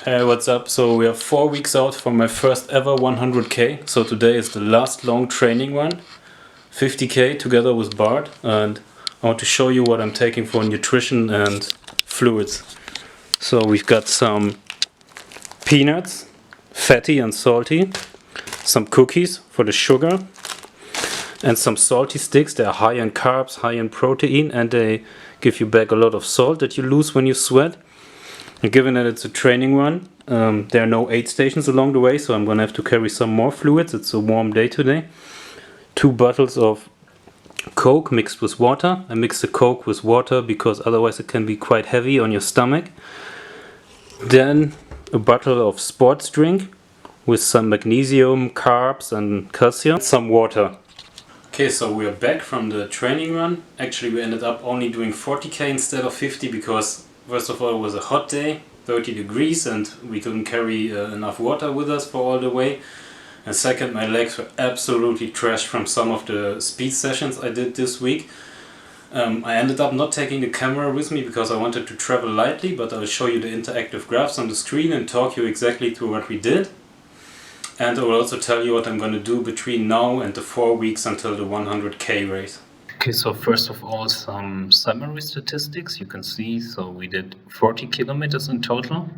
Hey, what's up? So we are 4 weeks out from my first ever 100k. So today is the last long training one, 50k together with Bart, and I want to show you what I'm taking for nutrition and fluids. So we've got some peanuts, fatty and salty, some cookies for the sugar, and some salty sticks. They're high in carbs, high in protein, and they give you back a lot of salt that you lose when you sweat. And given that it's a training run, there are no aid stations along the way, so I'm gonna have to carry some more fluids. It's a warm day today. 2 bottles of Coke mixed with water. I mix the Coke with water because otherwise it can be quite heavy on your stomach. Then a bottle of sports drink with some magnesium, carbs and calcium, some water. Okay, so we are back from the training run. Actually, we ended up only doing 40k instead of 50 because first of all it was a hot day, 30 degrees, and we couldn't carry enough water with us for all the way. And second, my legs were absolutely trashed from some of the speed sessions I did this week. I ended up not taking the camera with me because I wanted to travel lightly, but I'll show you the interactive graphs on the screen and talk you exactly through what we did. And I will also tell you what I'm going to do between now and the 4 weeks until the 100k race. Okay, so first of all, some summary statistics you can see. So we did 40 kilometers in total,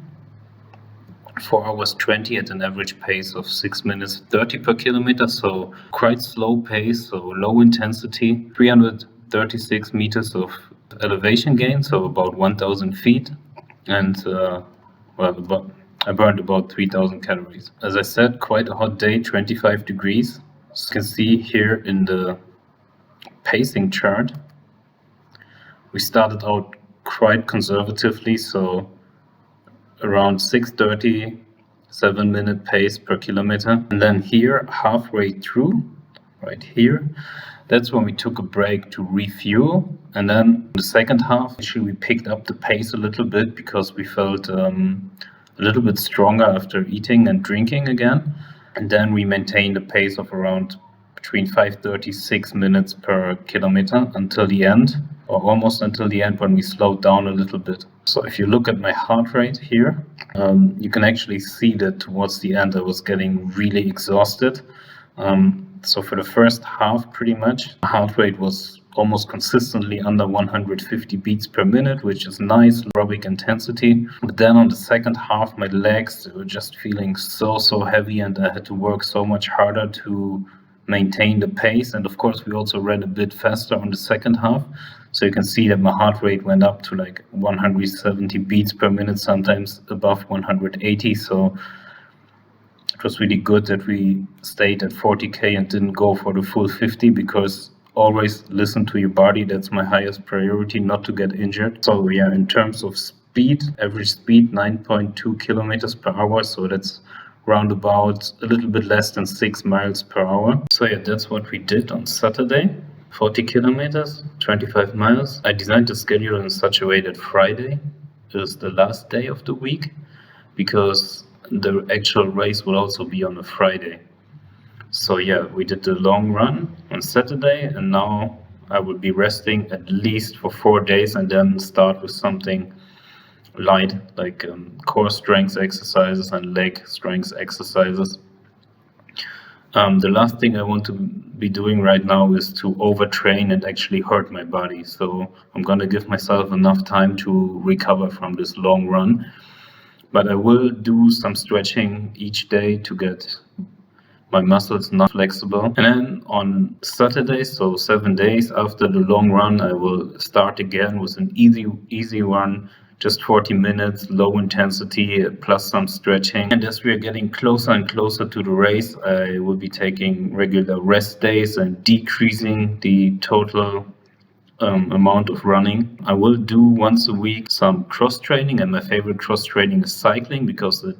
4 hours 20 at an average pace of 6 minutes 30 per kilometer. So quite slow pace, so low intensity, 336 meters of elevation gain, so about 1,000 feet. And I burned about 3,000 calories. As I said, quite a hot day, 25 degrees. As you can see here in the pacing chart, we started out quite conservatively, so around 6:30, 7-minute pace per kilometer. And then here, halfway through, right here, that's when we took a break to refuel. And then the second half, actually we picked up the pace a little bit because we felt a little bit stronger after eating and drinking again. And then we maintained a pace of around between 5:30, 6 minutes per kilometer until the end, or almost until the end when we slowed down a little bit. So if you look at my heart rate here, you can actually see that towards the end I was getting really exhausted. So for the first half, pretty much, heart rate was almost consistently under 150 beats per minute, which is nice aerobic intensity. But then on the second half, my legs were just feeling so heavy, and I had to work so much harder to maintain the pace. And of course, we also ran a bit faster on the second half. So you can see that my heart rate went up to like 170 beats per minute, sometimes above 180. So it was really good that we stayed at 40k and didn't go for the full 50, because always listen to your body. That's my highest priority, not to get injured. So yeah, in terms of speed, average speed 9.2 kilometers per hour. So that's round about a little bit less than 6 miles per hour. So yeah, that's what we did on Saturday. 40 kilometers, 25 miles. I designed the schedule in such a way that Friday is the last day of the week, because the actual race will also be on a Friday. So yeah, we did the long run on Saturday, and now I will be resting at least for 4 days and then start with something light, like core strength exercises and leg strength exercises. The last thing I want to be doing right now is to overtrain and actually hurt my body. So I'm gonna give myself enough time to recover from this long run. But I will do some stretching each day to get my muscles not flexible. And then on Saturday, so 7 days after the long run, I will start again with an easy run, just 40 minutes, low intensity, plus some stretching. And as we are getting closer and closer to the race, I will be taking regular rest days and decreasing the total amount of running. I will do once a week some cross training, and my favorite cross training is cycling, because it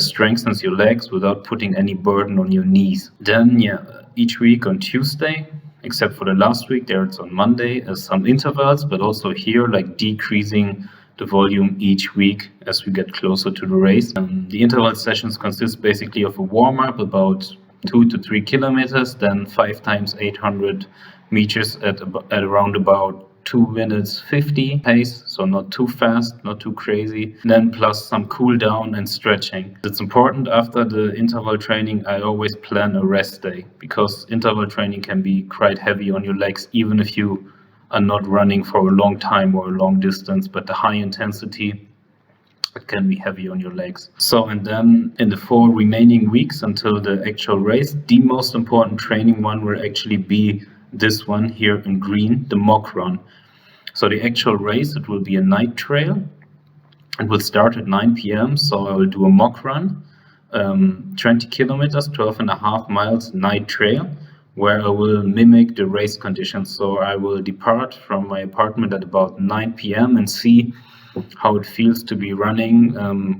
strengthens your legs without putting any burden on your knees. Then yeah, each week on Tuesday, except for the last week, there it's on Monday, some intervals, but also here like decreasing the volume each week as we get closer to the race. The interval sessions consist basically of a warm-up, about 2 to 3 kilometers, then 5 times 800 meters at around about 2 minutes 50 pace, so not too fast, not too crazy. Then plus some cool down and stretching. It's important after the interval training, I always plan a rest day, because interval training can be quite heavy on your legs, even if you are not running for a long time or a long distance, but the high intensity, it can be heavy on your legs. So, and then in the 4 remaining weeks until the actual race, the most important training one will actually be this one here in green, the mock run. So the actual race, it will be a night trail. It will start at 9 p.m. So I will do a mock run, 20 kilometers, 12.5 miles night trail, where I will mimic the race conditions. So I will depart from my apartment at about 9 p.m. and see how it feels to be running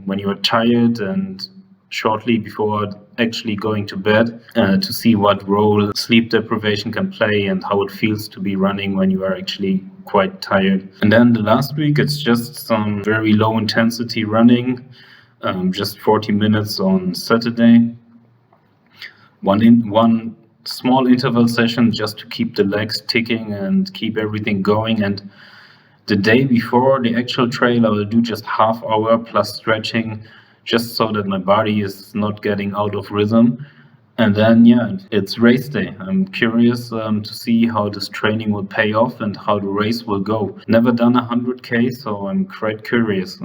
when you are tired and shortly before actually going to bed, to see what role sleep deprivation can play and how it feels to be running when you are actually quite tired. And then the last week, it's just some very low intensity running, just 40 minutes on Saturday. One small interval session just to keep the legs ticking and keep everything going. And the day before the actual trail, I will do just half hour plus stretching, just so that my body is not getting out of rhythm. And then, yeah, it's race day. I'm curious to see how this training will pay off and how the race will go. Never done 100k, so I'm quite curious.